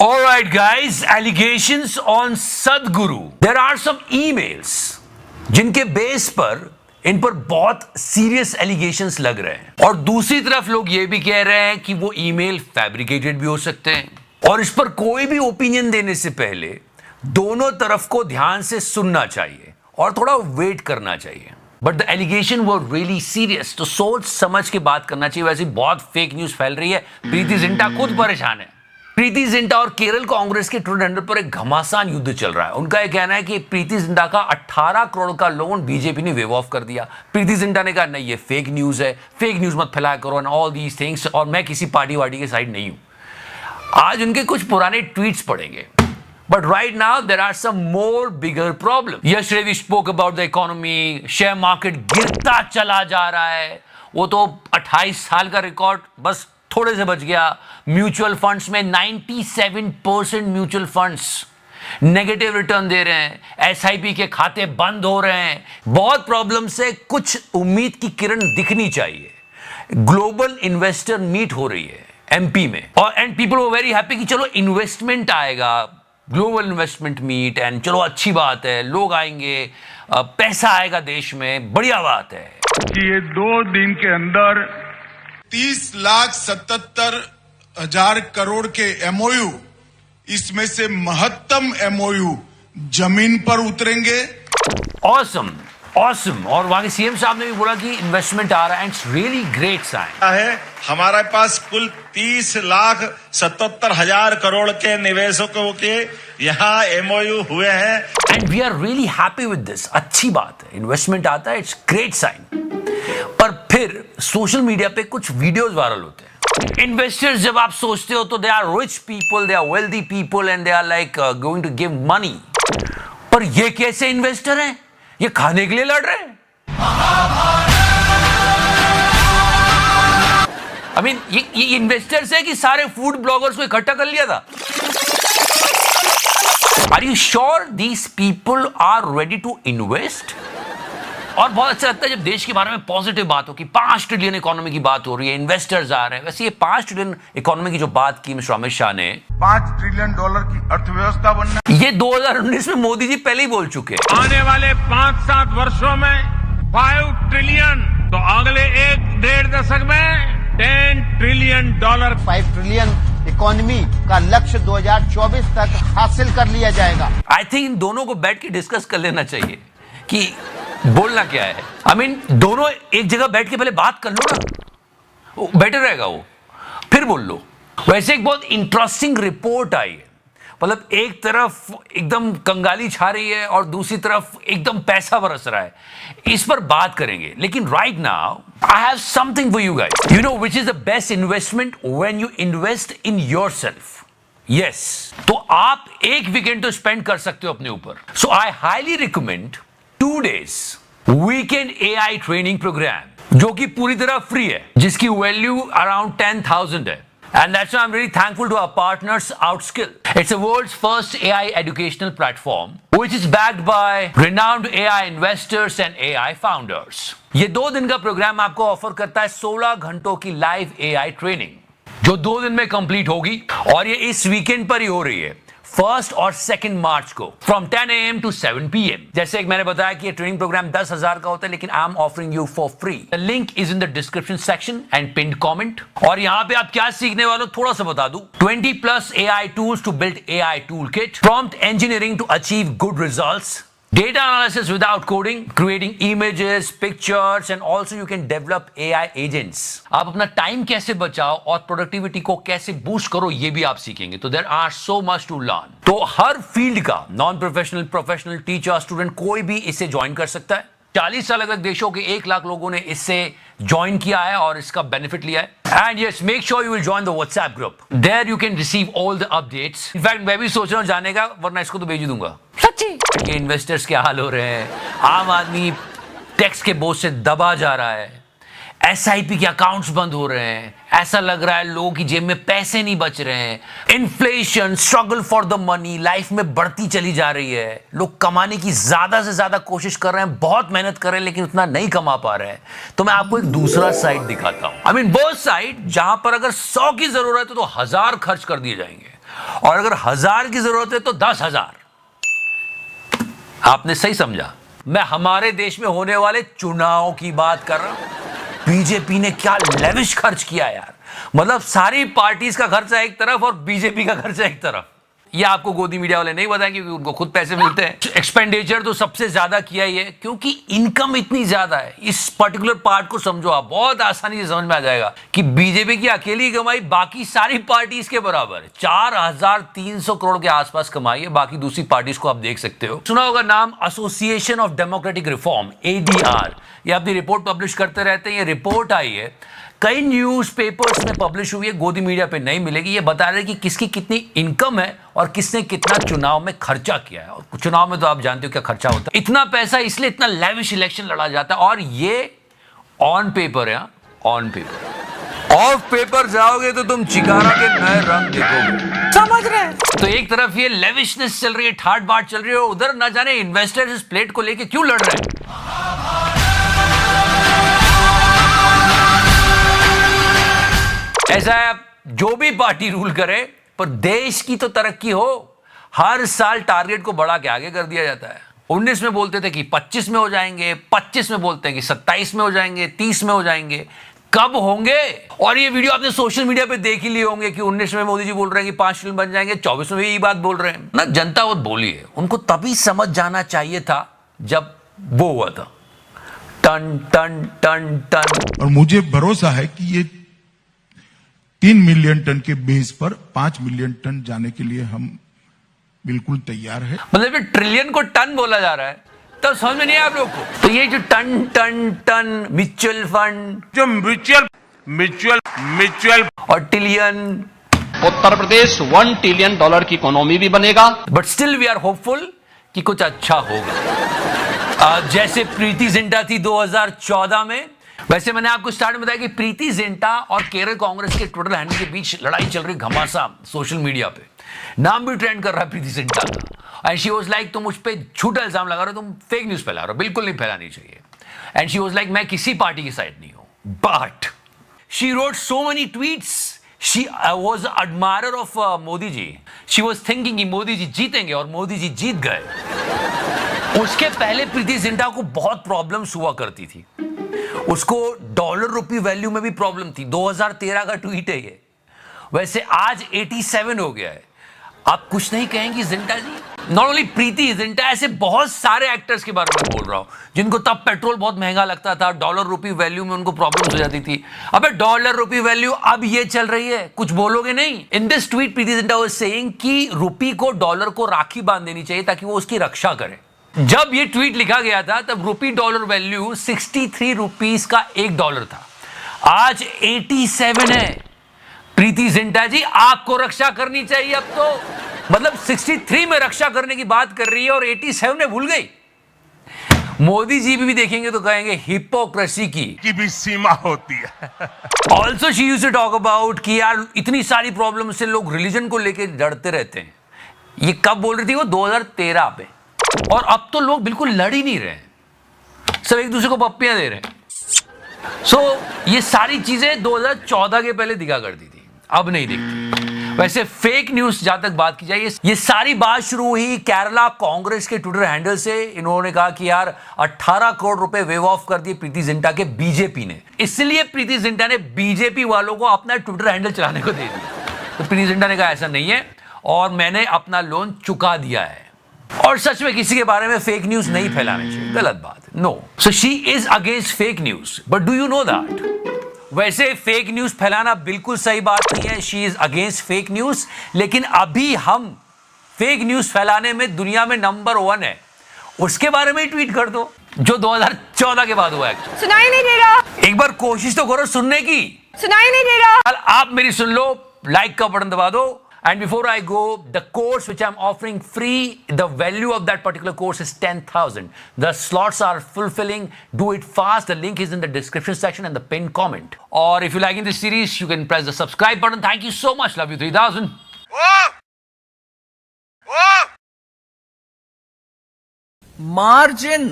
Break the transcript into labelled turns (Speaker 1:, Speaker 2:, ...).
Speaker 1: All right, guys, allegations on Sadhguru. There are some emails जिनके base पर इन पर बहुत सीरियस एलिगेशंस लग रहे हैं, और दूसरी तरफ लोग ये भी कह रहे हैं कि वो ईमेल फैब्रिकेटेड भी हो सकते हैं। और इस पर कोई भी ओपिनियन देने से पहले दोनों तरफ को ध्यान से सुनना चाहिए और थोड़ा वेट करना चाहिए। But the allegation were really serious, तो सोच समझ के बात करना चाहिए। वैसे बहुत फेक न्यूज फैल रही है, प्रीति जिंटा खुद परेशान है। प्रीति जिंटा और केरल कांग्रेस के ट्विटर हैंडल पर एक घमासान युद्ध चल रहा है। उनका यह कहना है कि प्रीति जिंटा का 18 करोड़ का लोन बीजेपी ने वेव ऑफ कर दिया। प्रीति जिंटा ने कहा नहीं, ये फेक न्यूज है, फेक न्यूज मत फैलाया करो एंड ऑल दीज थिंग्स, और मैं किसी पार्टी वार्टी के साइड नहीं हूं। आज उनके कुछ पुराने ट्वीट्स पढ़ेंगे, but right now there are some more bigger problems. Yesterday we spoke about the economy, share market गिरता चला जा रहा है, वो तो 28 साल का रिकॉर्ड बस थोड़े से बच गया। म्यूचुअल फंड्स में 97% म्यूचुअल फंड्स नेगेटिव रिटर्न दे रहे हैं, एसआईपी के खाते बंद हो रहे हैं। बहुत प्रॉब्लम से कुछ उम्मीद की किरण दिखनी चाहिए। ग्लोबल इन्वेस्टर मीट हो रही है एमपी में, और and people were very happy कि चलो इन्वेस्टमेंट आएगा, ग्लोबल इन्वेस्टमेंट मीट, एंड चलो अच्छी बात है, लोग आएंगे, पैसा आएगा देश में, बढ़िया बात है
Speaker 2: कि ये 2 दिन के अंदर
Speaker 3: 30,77,000 करोड़ के एमओयू, इसमें से महत्तम एमओयू जमीन पर उतरेंगे।
Speaker 1: Awesome awesome. और वहां के सीएम साहब ने भी बोला कि इन्वेस्टमेंट आ रहा है, इट्स रियली ग्रेट साइन
Speaker 4: है। हमारे पास कुल 30,77,000 करोड़ के निवेशकों के यहाँ एमओयू हुए हैं,
Speaker 1: and we are really happy with this. अच्छी बात है, इन्वेस्टमेंट आता है, इट्स ग्रेट साइन। पर फिर सोशल मीडिया पे कुछ वीडियोस वायरल होते हैं। इन्वेस्टर्स जब आप सोचते हो तो they are rich people, they are wealthy people, and they are like going to give money. पर ये कैसे इन्वेस्टर हैं? ये खाने के लिए लड़ रहे हैं। आई मीन ये इन्वेस्टर्स है कि सारे फूड ब्लॉगर्स को इकट्ठा कर लिया था? Are you sure these people are ready to invest? और बहुत अच्छा लगता है जब देश के बारे में पॉजिटिव बात हो कि 5 ट्रिलियन इकोनॉमी की बात हो रही है, इन्वेस्टर्स आ रहे हैं। वैसे ये 5 ट्रिलियन इकोनॉमी की जो बात की मिस्टर अमित शाह ने,
Speaker 2: $5 ट्रिलियन की अर्थव्यवस्था बनना,
Speaker 1: ये 2019 में मोदी जी पहले ही बोल चुके हैं।
Speaker 2: आने वाले 5-7 वर्षों में 5 ट्रिलियन, तो अगले 1-1.5 दशक में $10 ट्रिलियन।
Speaker 5: 5 ट्रिलियन इकोनॉमी का लक्ष्य 2024 तक हासिल कर लिया जाएगा।
Speaker 1: आई थिंक इन दोनों को बैठ के डिस्कस कर लेना चाहिए कि बोलना क्या है। आई मीन दोनों एक जगह बैठ के पहले बात कर लो ना, बेटर रहेगा वो, फिर बोल लो। वैसे एक बहुत इंटरेस्टिंग रिपोर्ट आई है, मतलब एक तरफ एकदम कंगाली छा रही है और दूसरी तरफ एकदम पैसा बरस रहा है। इस पर बात करेंगे, लेकिन right now I have something for you guys. You know which is the best investment? When you invest in yourself. Yes, तो आप एक वीकेंड तो स्पेंड कर सकते हो अपने ऊपर। So I highly recommend 2 days weekend AI training program, जो कि पूरी तरह फ्री है, जिसकी वैल्यू अराउंड 10,000 है। And that's why I'm really thankful to our partners Outskill. It's the world's first AI educational platform, which is backed by renowned AI investors and AI founders. ये 2 दिन का प्रोग्राम आपको offer करता है 16 घंटों की live AI training, जो 2 दिन में कंप्लीट होगी, और ये इस वीकेंड पर ही हो रही है, 1 और 2 मार्च को, फ्रॉम 10 AM to 7 PM। जैसे एक मैंने बताया कि ये ट्रेनिंग प्रोग्राम 10,000 का होता है, लेकिन I am offering you for free. The link is in the description section and pinned comment. और यहाँ पे आप क्या सीखने वाले हो थोड़ा सा बता दूं। 20+ AI tools to build AI toolkit, prompt engineering to achieve good results, data analysis without coding, creating images, pictures, and also you can develop AI agents. आप अपना टाइम कैसे बचाओ और प्रोडक्टिविटी को कैसे बूस्ट करो, ये भी आप सीखेंगे। तो there are so much to learn. तो हर फील्ड का non professional, professional, teacher, student कोई भी इसे ज्वाइन कर सकता है। 40 अलग अलग देशों के 1 लाख लोगों ने इससे ज्वाइन किया है और इसका बेनिफिट लिया है। And yes, make sure you will join the WhatsApp group, there you can receive all the updates. In fact मैं भी सोच रहा हूँ जाने का, वरना इसको तो भेज ही दूंगा। सच्ची ये इन्वेस्टर्स क्या हाल हो रहे हैं, आम आदमी टैक्स के बोझ से दबा जा रहा है, एसआईपी के अकाउंट्स बंद हो रहे हैं, ऐसा लग रहा है लोगों की जेब में पैसे नहीं बच रहे हैं, inflation, struggle for the money life में बढ़ती चली जा रही है, लोग कमाने की ज्यादा से ज्यादा कोशिश कर रहे हैं, बहुत मेहनत कर रहे हैं, लेकिन उतना नहीं कमा पा रहे हैं। तो मैं आपको एक दूसरा साइड दिखाता हूं। आई मीन बोथ साइड, जहां पर अगर 100 की जरूरत है तो 1000 खर्च कर दिए जाएंगे। और अगर 1000 की जरूरत है तो 10,000। आपने सही समझा, मैं हमारे देश में होने वाले चुनाव की बात कर रहा हूं। बीजेपी ने क्या लेविश खर्च किया यार, मतलब सारी पार्टीज का खर्चा एक तरफ और बीजेपी का खर्चा एक तरफ। ये आपको गोदी मीडिया वाले नहीं बताएंगे क्योंकि उनको खुद पैसे मिलते हैं। एक्सपेंडिचर तो सबसे ज्यादा किया ही है क्योंकि इनकम इतनी ज्यादा है। इस पर्टिकुलर पार्ट को समझो आप, बहुत आसानी से समझ में आ जाएगा कि बीजेपी की अकेली कमाई बाकी सारी पार्टीज के बराबर है। 4,300 करोड़ के आसपास कमाई है, बाकी दूसरी पार्टीज को आप देख सकते हो। सुना होगा नाम association of democratic reform, ADR। ये अपनी रिपोर्ट पब्लिश करते रहते हैं। ये रिपोर्ट आई है, कई न्यूज़पेपर्स में पब्लिश हुई है, गोदी मीडिया पे नहीं मिलेगी। ये बता रहे कि किसकी कितनी इनकम है और किसने कितना चुनाव में खर्चा किया है। और चुनाव में तो आप जानते हो क्या खर्चा होता है। इतना पैसा इसलिए इतना लेविश इलेक्शन लड़ा जाता है। और ये ऑन पेपर है, ऑन पेपर। ऑफ पेपर जाओगे तो तुम चिकारा के नए रंग देखोगे, समझ रहे हैं? तो एक तरफ ये लेविशनेस चल रही है, ठाट बाट चल रही है, उधर ना जाने इन्वेस्टर्स इस प्लेट को लेके क्यों लड़ रहे हैं। ऐसा है, जो भी पार्टी रूल करे पर देश की तो तरक्की हो। हर साल टारगेट को बढ़ा के आगे कर दिया जाता है। 19 में बोलते थे कि 25 में हो जाएंगे, 25 में बोलते हैं कि 27 में हो जाएंगे, 30 में हो जाएंगे, कब होंगे? और ये वीडियो आपने सोशल मीडिया पे देख ही लिए होंगे कि 19 में मोदी जी बोल रहे हैं कि 5 ट्रिलियन बन जाएंगे, 24 में भी यही बात बोल रहे हैं ना। जनता वो बोली है, उनको तभी समझ जाना चाहिए था जब वो हुआ था। टन टन टन टन।
Speaker 3: और मुझे भरोसा है कि ये 3 मिलियन टन के बेस पर 5 मिलियन टन जाने के लिए हम बिल्कुल तैयार है।
Speaker 1: मतलब ट्रिलियन को टन बोला जा रहा है, तब समझ में नहीं आया आप लोग को। तो ये जो टन टन टन म्यूचुअल फंड,
Speaker 2: जो म्यूचुअल
Speaker 1: और ट्रिलियन,
Speaker 6: उत्तर प्रदेश $1 ट्रिलियन की इकोनॉमी भी बनेगा।
Speaker 1: But still we are hopeful कि कुछ अच्छा होगा। जैसे प्रीति जिंटा थी 2014 में, वैसे मैंने आपको स्टार्ट में बताया कि प्रीति जिंटा और केरल कांग्रेस के ट्विटर हैंडल के बीच लड़ाई चल रही घमासान सोशल मीडिया पे। नाम भी ट्रेंड कर रहा है प्रीति जिंटा का। एंड शी वाज लाइक, तुम मुझ पे झूठा इल्जाम लगा रहे हो, तुम फेक न्यूज फैला रहे हो, बिल्कुल नहीं फैलानी चाहिए। एंड शी वाज लाइक, मैं किसी पार्टी की साइड नहीं हूं। But she wrote so many tweets. She was an admirer of Modi ji. She was thinking कि मोदी जी जीतेंगे और मोदी जी जीत गए। उसके पहले प्रीति जिंटा को बहुत प्रॉब्लम्स हुआ करती थी। उसको डॉलर रुपी वैल्यू में भी प्रॉब्लम थी। 2013 का ट्वीट है ये। वैसे आज 87 हो गया है। आप कुछ नहीं कहेंगी जिंटा जी? नॉट ओनली प्रीति जिंटा, ऐसे बहुत सारे एक्टर्स के बारे में बोल रहा हूं जिनको तब पेट्रोल बहुत महंगा लगता था, डॉलर रुपी वैल्यू में उनको प्रॉब्लम्स हो जाती थी। अबे डॉलर रुपी वैल्यू अब ये चल रही है, कुछ बोलोगे नहीं? In this tweet Preity Zinta was saying कि रुपी को डॉलर को राखी बांध देनी चाहिए ताकि वो उसकी रक्षा करे। जब ये ट्वीट लिखा गया था तब रुपी डॉलर वैल्यू 63 रुपीस का $1 था। आज 87 है। प्रीति जिंटा जी, आपको रक्षा करनी चाहिए अब तो। मतलब 63 में रक्षा करने की बात कर रही है और 87 में भूल गई। मोदी जी भी देखेंगे तो कहेंगे हिपोक्रेसी की
Speaker 2: भी सीमा होती है।
Speaker 1: Also she used to talk about कि यार इतनी सारी प्रॉब्लम से लोग रिलीजन को लेकर डरते रहते हैं। ये कब बोल रही थी वो? 2013 पे। और अब तो लोग बिल्कुल लड़ ही नहीं रहे हैं, सब एक दूसरे को पप्पियां दे रहे हैं। सो ये सारी चीजें 2014 के पहले दिखा करती थी, अब नहीं दिखती। वैसे फेक न्यूज जहां तक बात की जाए, ये सारी बात शुरू हुई केरला कांग्रेस के ट्विटर हैंडल से। इन्होंने कहा कि यार 18 करोड़ रुपए वेव ऑफ कर दिए प्रीति जिंटा के बीजेपी ने, इसलिए प्रीति जिंटा ने बीजेपी वालों को अपना ट्विटर हैंडल चलाने को दे दिया। तो प्रीति जिंटा ने कहा ऐसा नहीं है और मैंने अपना लोन चुका दिया है। और सच में किसी के बारे में फेक न्यूज नहीं फैलानी चाहिए, गलत बात। No, so she is against fake news, but do you know that? वैसे फेक न्यूज फैलाना बिल्कुल सही बात नहीं है। She is against fake news, लेकिन अभी हम फेक न्यूज फैलाने में दुनिया में नंबर 1 है। उसके बारे में ही ट्वीट कर दो जो 2014 के बाद हुआ है।
Speaker 7: सुनाई नहीं दे रहा।
Speaker 1: एक बार कोशिश तो करो सुनने की।
Speaker 7: सुनाई नहीं दे रहा।
Speaker 1: आप मेरी सुन लो, लाइक का बटन दबा दो। And before I go, the course which I'm offering free, the value of that particular course is 10,000. The slots are fulfilling. Do it fast. The link is in the description section and the pinned comment. Or if you're liking this series, you can press the subscribe button. Thank you so much. Love you 3000.
Speaker 8: Margin.